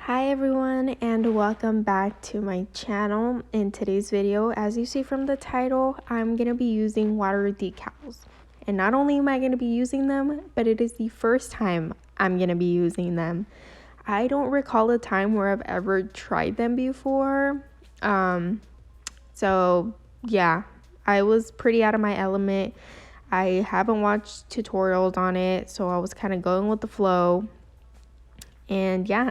Hi everyone, and welcome back to my channel. In today's video, as you see from the title, I'm going to be using water decals. And not only am I going to be using them, but it is the first time I'm going to be using them. I don't recall a time where I've ever tried them before. So yeah, I was pretty out of my element. I haven't watched tutorials on it, so I was kind of going with the flow. And yeah,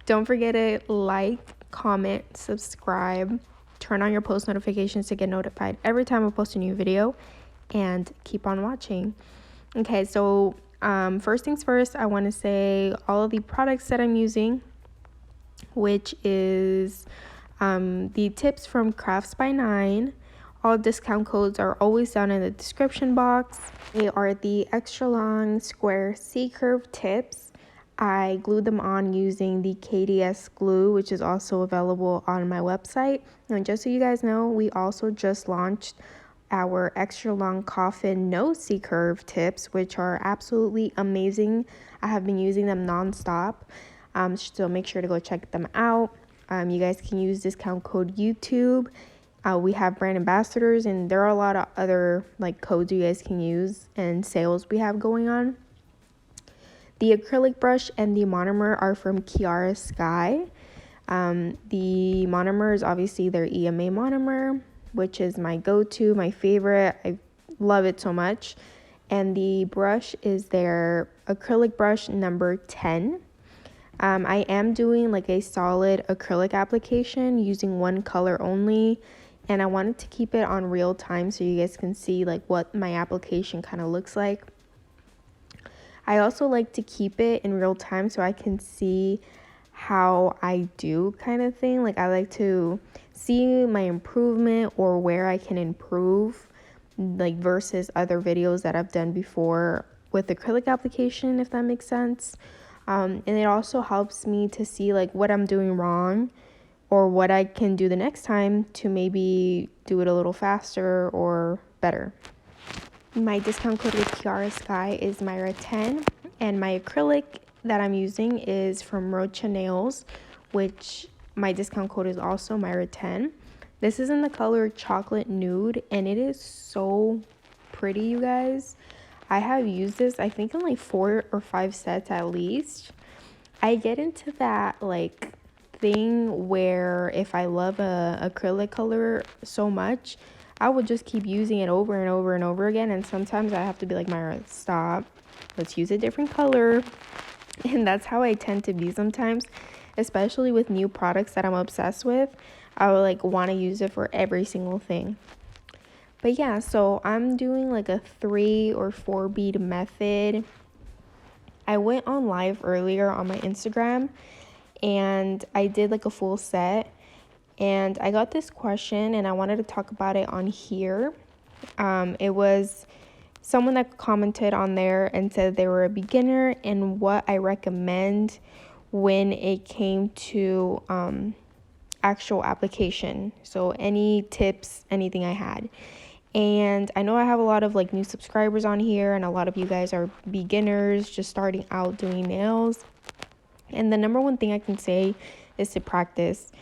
don't forget to like, comment, subscribe, turn on your post notifications to get notified every time I post a new video, and keep on watching. Okay, so first things first, I want to say all of the products that I'm using, which is the tips from Crafts by 9. All discount codes are always down in the description box. They are the extra long square C-curve tips. I glued them on using the KDS glue, which is also available on my website. And just so you guys know, we also just launched our extra long coffin no C-curve tips, which are absolutely amazing. I have been using them nonstop, so make sure to go check them out. You guys can use discount code YouTube. We have brand ambassadors, and there are a lot of other codes you guys can use and sales we have going on. The acrylic brush and the monomer are from Kiara Sky. The monomer is obviously their EMA monomer, which is my go-to, my favorite. I love it so much. And the brush is their acrylic brush number 10. I am doing a solid acrylic application using one color only, and I wanted to keep it on real time so you guys can see what my application kind of looks like. I also like to keep it in real time so I can see how I do kind of thing. I like to see my improvement or where I can improve, versus other videos that I've done before with acrylic application, if that makes sense. And it also helps me to see what I'm doing wrong or what I can do the next time to maybe do it a little faster or better. My discount code with Kiara Sky is Myra10, and my acrylic that I'm using is from Rocha Nails, which my discount code is also Myra10. This is in the color Chocolate Nude, and it is so pretty, you guys. I have used this, I think, in 4 or 5 sets at least. I get into that thing where if I love a acrylic color so much, I would just keep using it over and over and over again, and sometimes I have to be like, Myra, stop, let's use a different color. And that's how I tend to be sometimes, especially with new products that I'm obsessed with. I would want to use it for every single thing. But yeah, so I'm doing a 3 or 4 bead method. I went on live earlier on my Instagram and I did a full set. And I got this question and I wanted to talk about it on here. It was someone that commented on there and said they were a beginner and what I recommend when it came to actual application. So any tips, anything I had. And I know I have a lot of new subscribers on here, and a lot of you guys are beginners just starting out doing nails. And the number one thing I can say is to practice.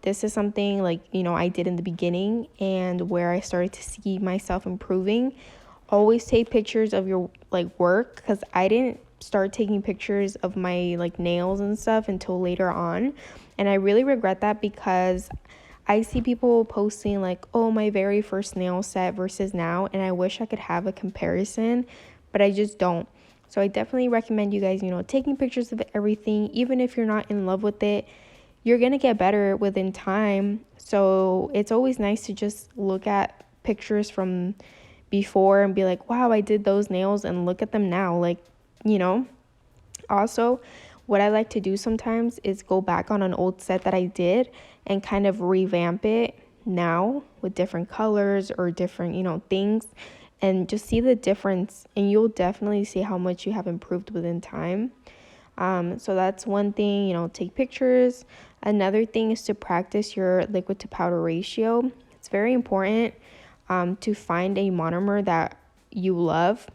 This is something I did in the beginning and where I started to see myself improving. Always take pictures of your work, because I didn't start taking pictures of my nails and stuff until later on, and I really regret that because I see people posting oh, my very first nail set versus now, and I wish I could have a comparison, but I just don't. So I definitely recommend you guys, taking pictures of everything. Even if you're not in love with it, you're going to get better within time. So it's always nice to just look at pictures from before and be like, wow, I did those nails, and look at them now. Also, what I like to do sometimes is go back on an old set that I did and kind of revamp it now with different colors or different, things, and just see the difference, and you'll definitely see how much you have improved within time. So that's one thing, take pictures. Another thing is to practice your liquid to powder ratio. It's very important to find a monomer that you love.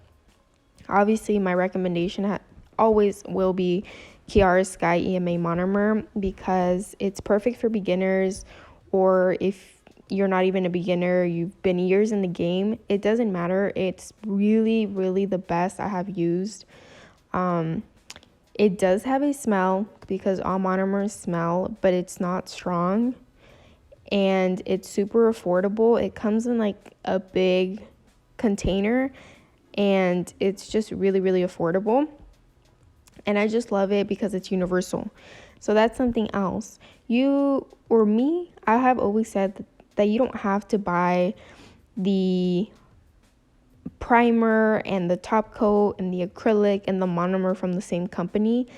Obviously, my recommendation always will be Kiara Sky EMA monomer because it's perfect for beginners, or if you're not even a beginner, you've been years in the game, it doesn't matter. It's really, really the best I have used. It does have a smell because all monomers smell, but it's not strong, and it's super affordable. It comes in like a big container, and it's just really, really affordable. And I just love it because it's universal. So that's something else. You or me, I have always said that you don't have to buy the primer and the top coat and the acrylic and the monomer from the same company.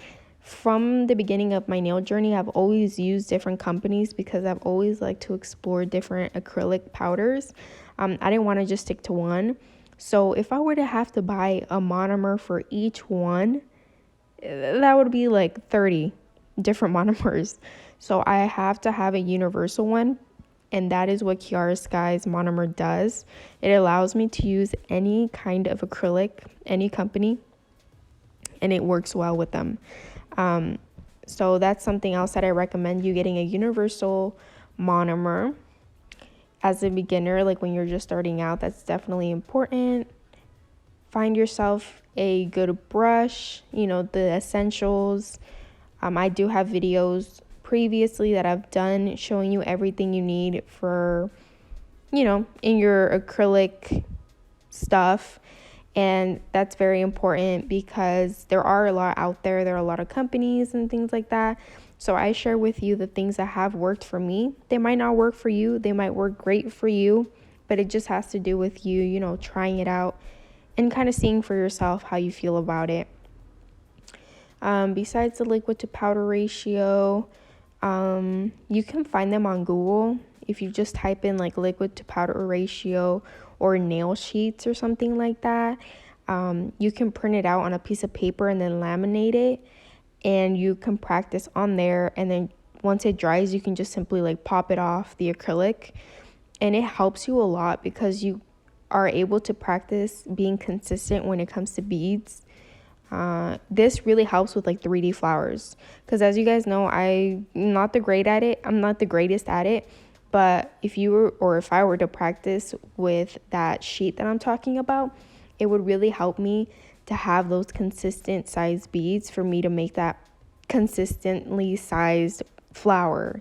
From the beginning of my nail journey, I've always used different companies because I've always liked to explore different acrylic powders. I didn't want to just stick to one. So if I were to have to buy a monomer for each one, that would be like 30 different monomers. So I have to have a universal one, and that is what Kiara Sky's monomer does. It allows me to use any kind of acrylic, any company, and it works well with them. So that's something else that I recommend, you getting a universal monomer as a beginner. Like when you're just starting out, that's definitely important. Find yourself a good brush, the essentials. I do have videos previously that I've done showing you everything you need for, in your acrylic stuff. And that's very important because there are a lot out there. There are a lot of companies and things like that. So I share with you the things that have worked for me. They might not work for you. They might work great for you, but it just has to do with you, trying it out and kind of seeing for yourself how you feel about it. Besides the liquid to powder ratio, you can find them on Google. If you just type in like liquid to powder ratio or nail sheets or something like that, you can print it out on a piece of paper and then laminate it, and you can practice on there. And then once it dries, you can just simply like pop it off the acrylic, and it helps you a lot because you are able to practice being consistent when it comes to beads. This really helps with like 3D flowers because, as you guys know, I'm not the greatest at it. But if I were to practice with that sheet that I'm talking about, it would really help me to have those consistent sized beads for me to make that consistently sized flower.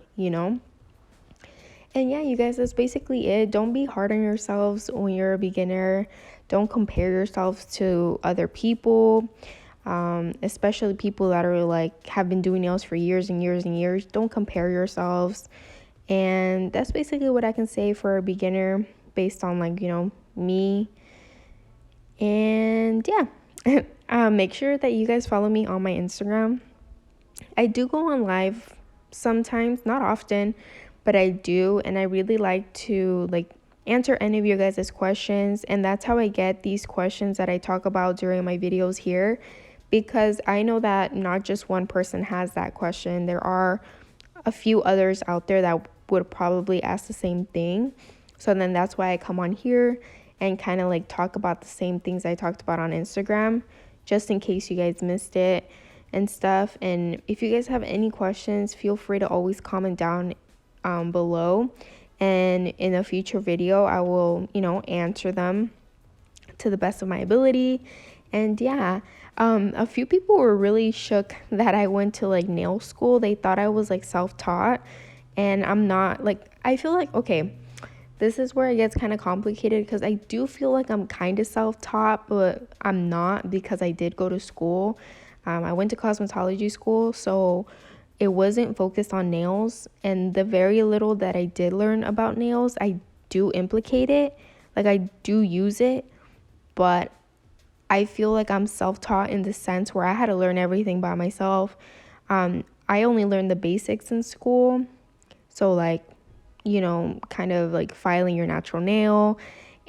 And yeah, you guys, that's basically it. Don't be hard on yourselves when you're a beginner. Don't compare yourselves to other people, especially people that are like have been doing nails for years and years and years. Don't compare yourselves. And that's basically what I can say for a beginner based on me. And yeah, make sure that you guys follow me on my Instagram. I do go on live sometimes, not often, but I do, and I really like to answer any of your guys' questions, and that's how I get these questions that I talk about during my videos here, because I know that not just one person has that question. There are a few others out there that would probably ask the same thing. So then that's why I come on here and kind of talk about the same things I talked about on Instagram, just in case you guys missed it and stuff. And if you guys have any questions, feel free to always comment down below, and in a future video I will answer them to the best of my ability. And yeah, a few people were really shook that I went to nail school. They thought I was self-taught, and I'm not. I feel okay, this is where it gets kind of complicated because I do feel I'm kind of self-taught, but I'm not, because I did go to school. I went to cosmetology school, so it wasn't focused on nails, and the very little that I did learn about nails, I do implicate it. I do use it, but I feel I'm self-taught in the sense where I had to learn everything by myself. I only learned the basics in school. So kind of filing your natural nail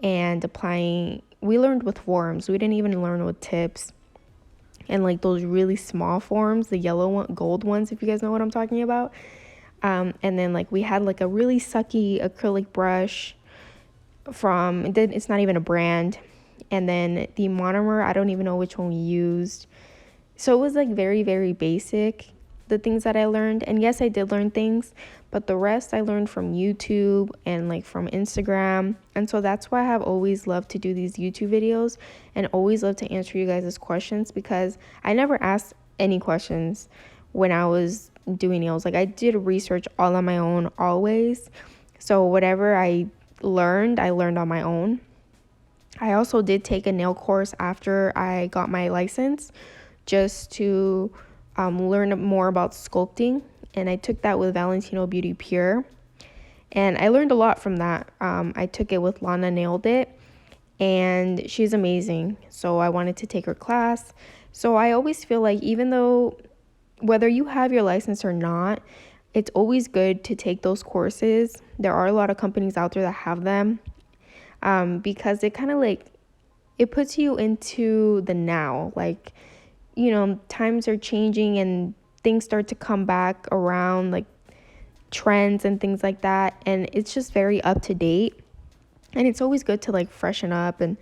and applying. We learned with forms. We didn't even learn with tips. And those really small forms, the yellow one, gold ones, if you guys know what I'm talking about. And then we had a really sucky acrylic brush it's not even a brand. And then the monomer, I don't even know which one we used. So it was like very, very basic, the things that I learned. And yes, I did learn things, but the rest I learned from YouTube and like from Instagram. And so that's why I have always loved to do these YouTube videos and always love to answer you guys' questions, because I never asked any questions when I was doing nails. Like I did research all on my own always. So whatever I learned on my own. I also did take a nail course after I got my license, just to learn more about sculpting. And I took that with Valentino Beauty Pure. And I learned a lot from that. I took it with Lana Nailed It. And she's amazing. So I wanted to take her class. So I always feel like, even though whether you have your license or not, it's always good to take those courses. There are a lot of companies out there that have them, because it kind of like, it puts you into the now. Like, times are changing and things start to come back around, like trends and things like that. And it's just very up to date. And it's always good to like freshen up. And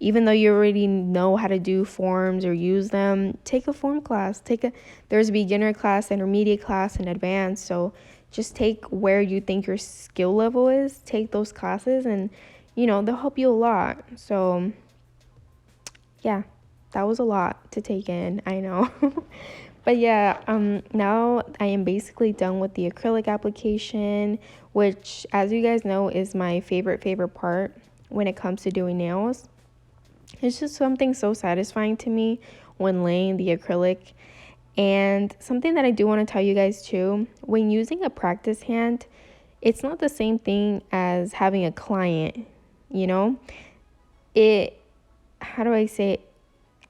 even though you already know how to do forms or use them, take a form class. There's a beginner class, intermediate class, and advanced. So just take where you think your skill level is. Take those classes, and they'll help you a lot. So yeah, that was a lot to take in, I know. But yeah, now I am basically done with the acrylic application, which, as you guys know, is my favorite part when it comes to doing nails. It's just something so satisfying to me when laying the acrylic. And something that I do want to tell you guys too, when using a practice hand, it's not the same thing as having a client, how do I say it?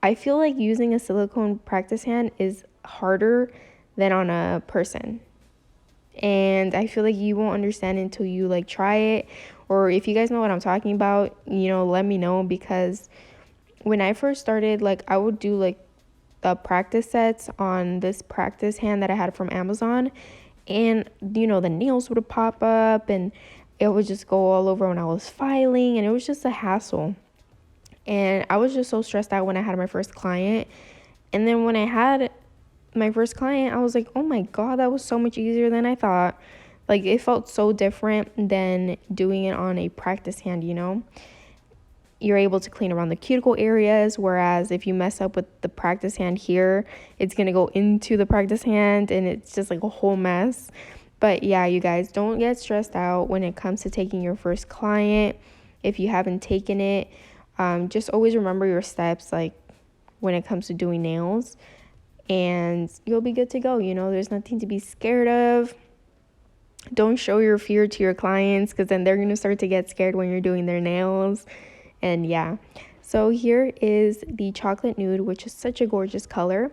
I feel like using a silicone practice hand is harder than on a person. And I feel like you won't understand until you like try it. Or if you guys know what I'm talking about, let me know, because when I first started, like I would do like the practice sets on this practice hand that I had from Amazon, and the nails would pop up and it would just go all over when I was filing, and it was just a hassle. And I was just so stressed out when I had my first client. And then when I had my first client, I was like, oh my God, that was so much easier than I thought. Like, it felt so different than doing it on a practice hand, You're able to clean around the cuticle areas, whereas if you mess up with the practice hand here, it's going to go into the practice hand, and it's just like a whole mess. But yeah, you guys, don't get stressed out when it comes to taking your first client. If you haven't taken it, just always remember your steps, like when it comes to doing nails, and you'll be good to go. There's nothing to be scared of. Don't show your fear to your clients, because then they're going to start to get scared when you're doing their nails. And yeah, so here is the chocolate nude, which is such a gorgeous color.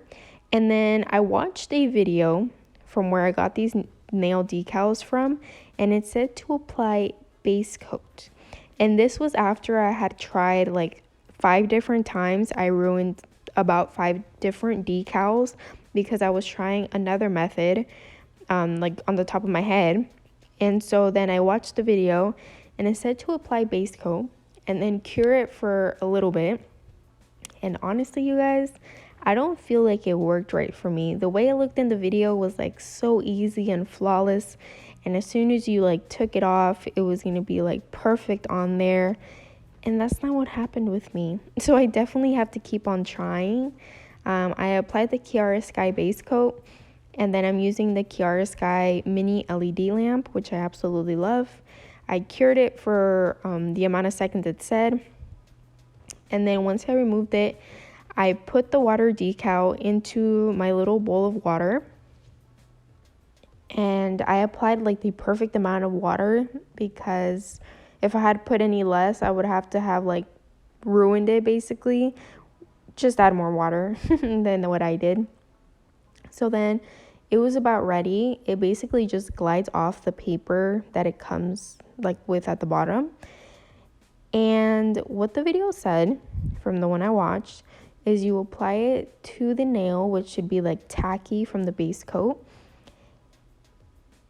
And then I watched a video from where I got these nail decals from, and it said to apply base coat. And this was after I had tried like 5 different times. I ruined about 5 different decals because I was trying another method, like on the top of my head. And so then I watched the video, and it said to apply base coat and then cure it for a little bit. And honestly, you guys, I don't feel like it worked right for me. The way it looked in the video was like so easy and flawless, and as soon as you like took it off, it was going to be like perfect on there. And that's not what happened with me. So I definitely have to keep on trying. I applied the Kiara Sky base coat, and then I'm using the Kiara Sky mini LED lamp, which I absolutely love. I cured it for the amount of seconds it said. And then once I removed it, I put the water decal into my little bowl of water. And I applied like the perfect amount of water, because if I had put any less, I would have to have like ruined it basically. Just add more water than what I did. So then it was about ready. It basically just glides off the paper that it comes like with at the bottom. And what the video said from the one I watched is you apply it to the nail, which should be like tacky from the base coat.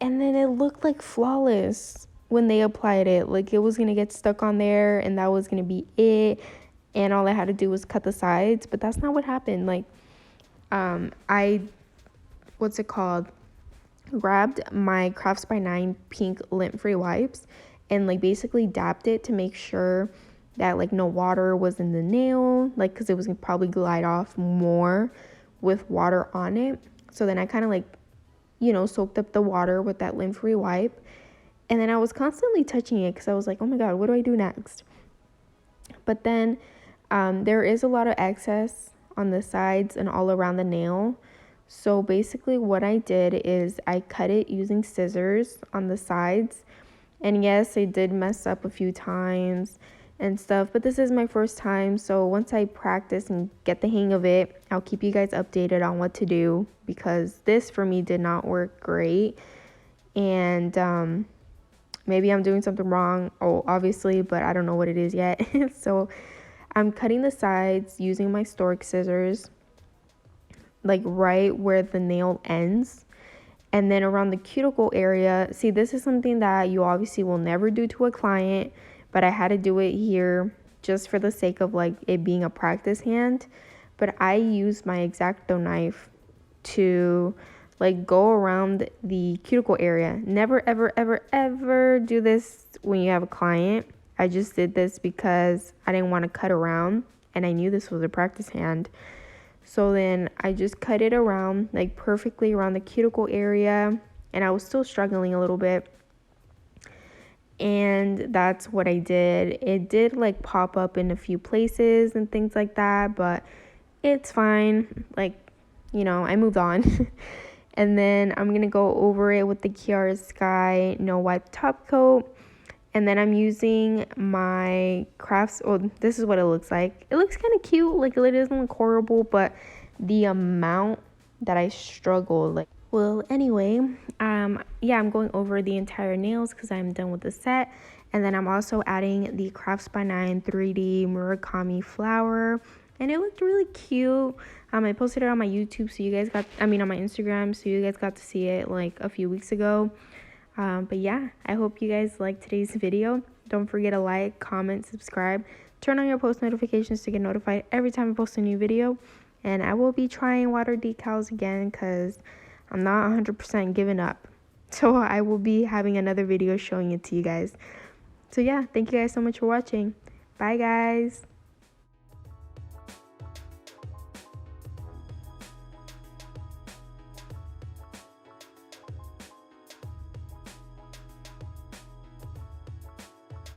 And then it looked like flawless when they applied it. Like it was going to get stuck on there and that was going to be it. And all I had to do was cut the sides. But that's not what happened. Like I, what's it called, grabbed my Crafts by 9 pink lint-free wipes and like basically dabbed it to make sure that like no water was in the nail, like because it was gonna probably glide off more with water on it. So then I kind of like, soaked up the water with that lint-free wipe, and then I was constantly touching it because I was like, oh my god, what do I do next? But then there is a lot of excess on the sides and all around the nail. So basically what I did is I cut it using scissors on the sides. And yes, I did mess up a few times and stuff, but this is my first time. So once I practice and get the hang of it, I'll keep you guys updated on what to do, because this for me did not work great. And maybe I'm doing something wrong, obviously, but I don't know what it is yet. So I'm cutting the sides using my stork scissors, like right where the nail ends. And then around the cuticle area, see, this is something that you obviously will never do to a client, but I had to do it here just for the sake of like it being a practice hand. But I use my X-Acto knife to like go around the cuticle area. Never, ever, ever, ever do this when you have a client. I just did this because I didn't want to cut around and I knew this was a practice hand. So then I just cut it around, like perfectly around the cuticle area, and I was still struggling a little bit. And that's what I did. It did like pop up in a few places and things like that, but it's fine. Like, I moved on. And then I'm going to go over it with the Kiara Sky No Wipe Top Coat. And then I'm using my crafts. Oh, this is what it looks like. It looks kind of cute. Like, it doesn't look horrible, but the amount that I struggle, like, well, anyway, yeah, I'm going over the entire nails because I'm done with the set. And then I'm also adding the Crafts by 9 3D Murakami flower, and it looked really cute. I posted it on my YouTube, so you guys on my Instagram, so you guys got to see it like a few weeks ago. But yeah, I hope you guys liked today's video. Don't forget to like, comment, subscribe, turn on your post notifications to get notified every time I post a new video. And I will be trying water decals again because I'm not 100% giving up. So I will be having another video showing it to you guys. So yeah, thank you guys so much for watching. Bye guys.